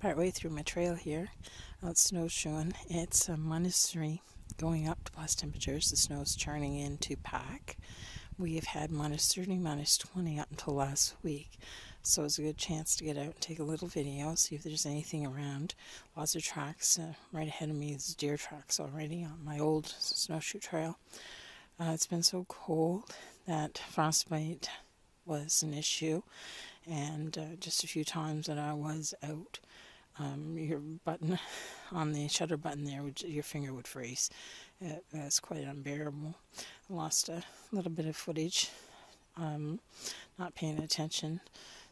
partway through my trail here out snowshoeing. It's -3 going up to plus temperatures. The snow is turning into pack. We have had -30, -20 up until last week, so it's a good chance to get out and take a little video, see if there's anything around. Lots of tracks. Right ahead of me is deer tracks already on my old snowshoe trail. It's been so cold that frostbite was an issue, and just a few times that I was out, your button on the shutter button there, your finger would freeze. It's quite unbearable. I lost a little bit of footage, not paying attention.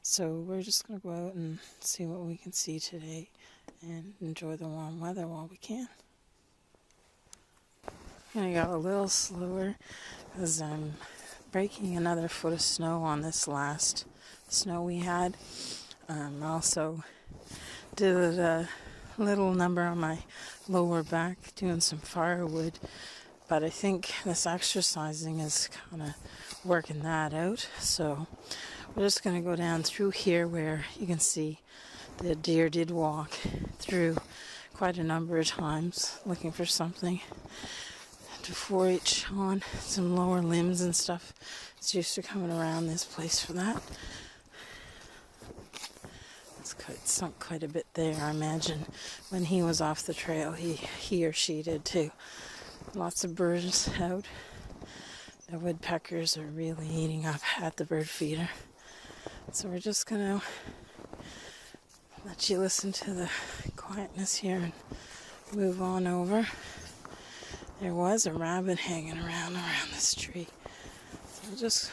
So we're just going to go out and see what we can see today and enjoy the warm weather while we can. I got a little slower because I'm breaking another foot of snow on this last snow we had. Also did a little number on my lower back doing some firewood, but I think this exercising is kind of working that out. So we're just going to go down through here where you can see the deer did walk through quite a number of times looking for something to forage on, some lower limbs and stuff. It's used to coming around this place for that. It's sunk quite a bit there. I imagine when he was off the trail, he or she did too. Lots of birds out. The woodpeckers are really eating up at the bird feeder. So we're just going to let you listen to the quietness here and move on over. There was a rabbit hanging around this tree. So we'll just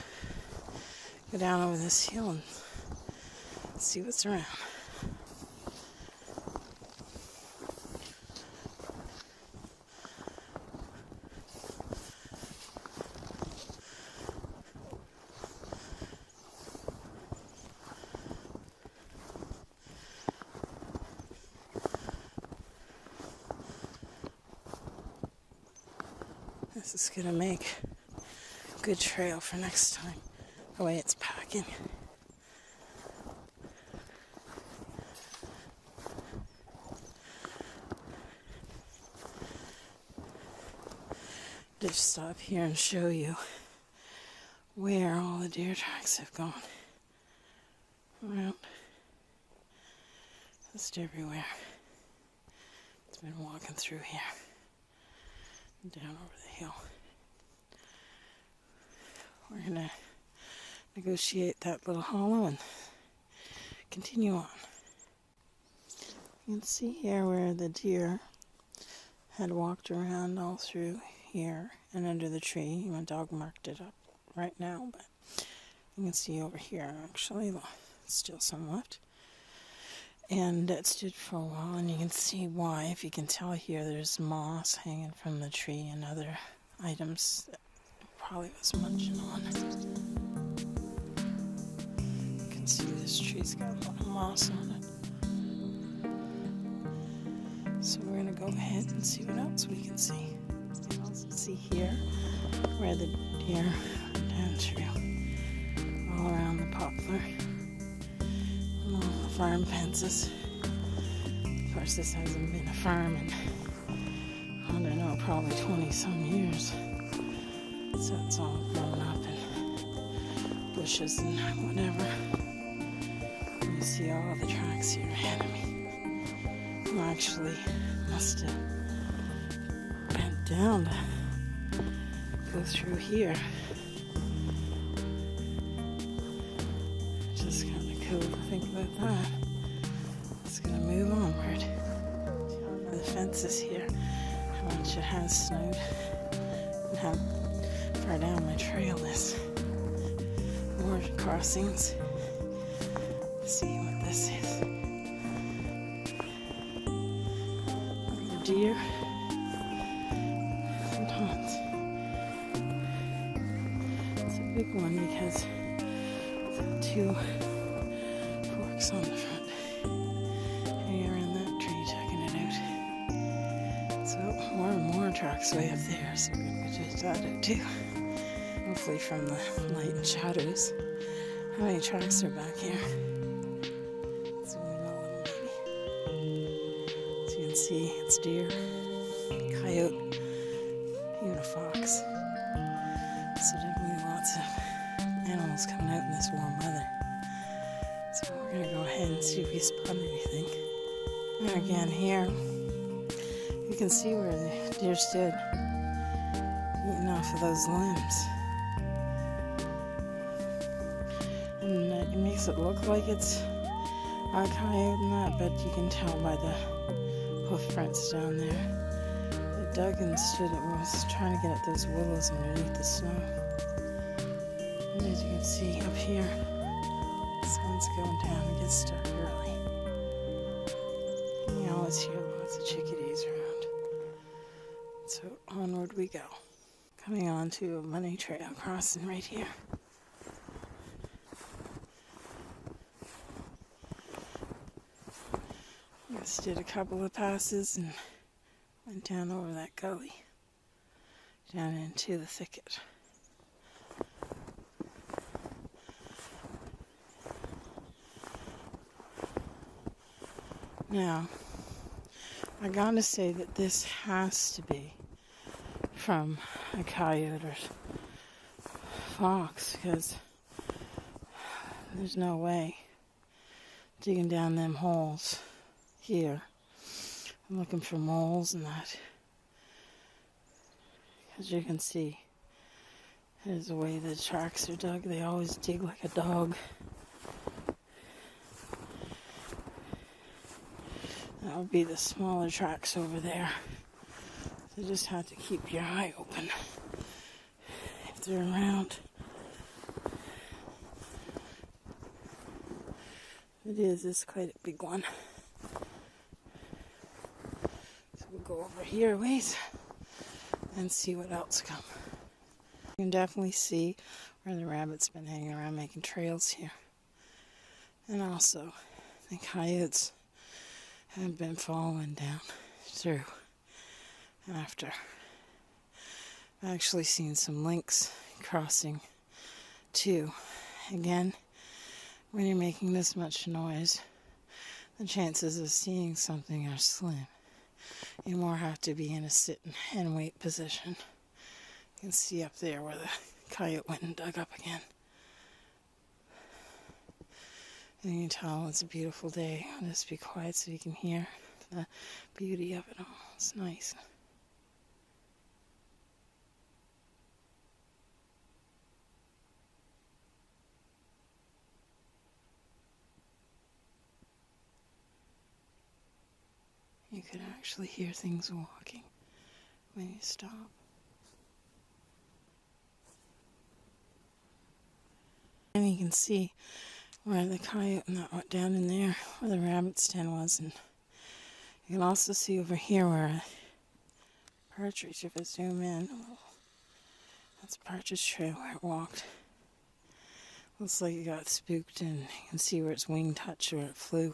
go down over this hill and see what's around. This is going to make a good trail for next time, the way it's packing. Just stop here and show you where all the deer tracks have gone. Around. Just everywhere. It's been walking through here. Down over the hill. We're going to negotiate that little hollow and continue on. You can see here where the deer had walked around all through here and under the tree. My dog marked it up right now, but you can see over here actually still some left. And it stood for a while, and you can see why. If you can tell here, there's moss hanging from the tree and other items that probably was munching on. You can see this tree's got a lot of moss on it. So we're going to go ahead and see what else we can see. You can also see here where the deer went down through, all around the poplar. Farm fences. Of course, this hasn't been a farm in, I don't know, probably 20 some years. So it's all grown up in bushes and whatever. You see all the tracks here ahead of me. I actually must have bent down to go through here. Just kind of cool to think about that. Just gonna move onward. The fences here, how much it has snowed, and how far down my trail is. More crossings. Let's see what this is. Look at the deer. Sometimes it's a big one because it's got two forks on the front. Hanging around that tree, checking it out. So more and more tracks way up there, so we're going to check that out too. Hopefully from the light and shadows. How many tracks are back here? Zoom in a little maybe. can see it's deer, coyote, even a fox. So definitely lots of animals coming out in this warm weather. So we're going to go ahead and see if we spot anything. And again here, you can see where the deer stood, eating off of those limbs. And it makes it look like it's a coyote and that, but you can tell by the hoof prints down there. It dug and stood, it was trying to get at those willows underneath the snow. And as you can see up here, the sun's going down, it gets dark early. And you always hear lots of chickadees around. So onward we go. Coming on to a bunny trail crossing right here. Just did a couple of passes and went down over that gully, down into the thicket. Now, I gotta say that this has to be from a coyote or fox, because there's no way digging down them holes here. I'm looking for moles and that. As you can see, there's the way the tracks are dug. They always dig like a dog. That would be the smaller tracks over there. So you just have to keep your eye open if they're around. It's quite a big one. So we'll go over here a ways and see what else comes. You can definitely see where the rabbit's been hanging around making trails here. And also the coyotes have been following down through after. I've actually seen some lynx crossing too. Again, when you're making this much noise, the chances of seeing something are slim. You more have to be in a sit and wait position. You can see up there where the coyote went and dug up again. And you can tell it's a beautiful day. I'll just be quiet so you can hear the beauty of it all. It's nice. You could actually hear things walking when you stop. And you can see where the coyote and that went down in there, where the rabbit's den was. And you can also see over here where a partridge, if I zoom in, that's a partridge trail where it walked. Looks like it got spooked, and you can see where its wing touched where it flew.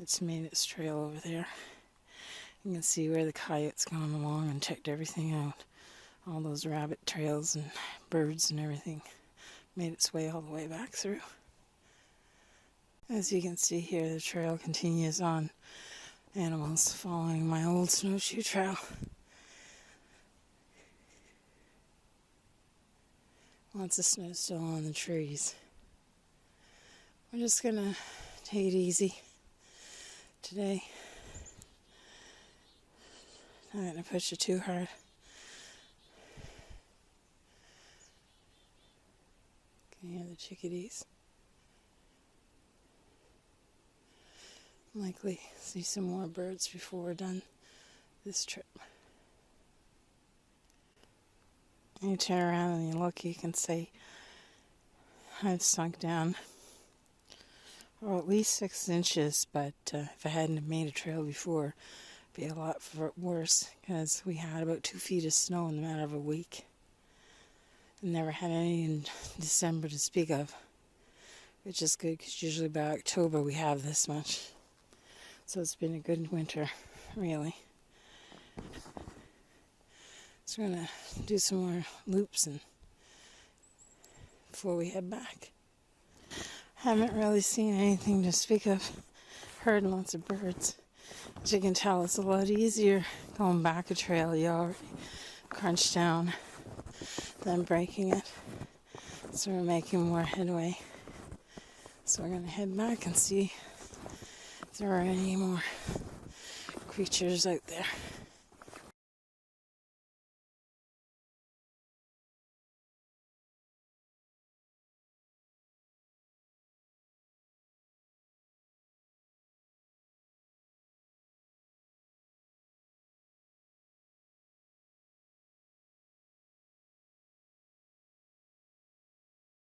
It's made its trail over there. You can see where the coyote's gone along and checked everything out. All those rabbit trails and birds and everything made its way all the way back through. As you can see here, the trail continues on. Animals following my old snowshoe trail. Lots of snow still on the trees. We're just gonna take it easy today. Not gonna push it too hard. Can you hear the chickadees? Likely see some more birds before we're done this trip. And you turn around and you look, you can see I've sunk down at least 6 inches, but if I hadn't made a trail before, it'd be a lot worse, because we had about 2 feet of snow in the matter of a week. And never had any in December to speak of, which is good, because usually by October we have this much. So it's been a good winter, really. So we're going to do some more loops and before we head back. Haven't really seen anything to speak of. Heard lots of birds. As you can tell, it's a lot easier going back a trail you already crunched down than breaking it. So we're making more headway. So we're going to head back and see if there are any more creatures out there.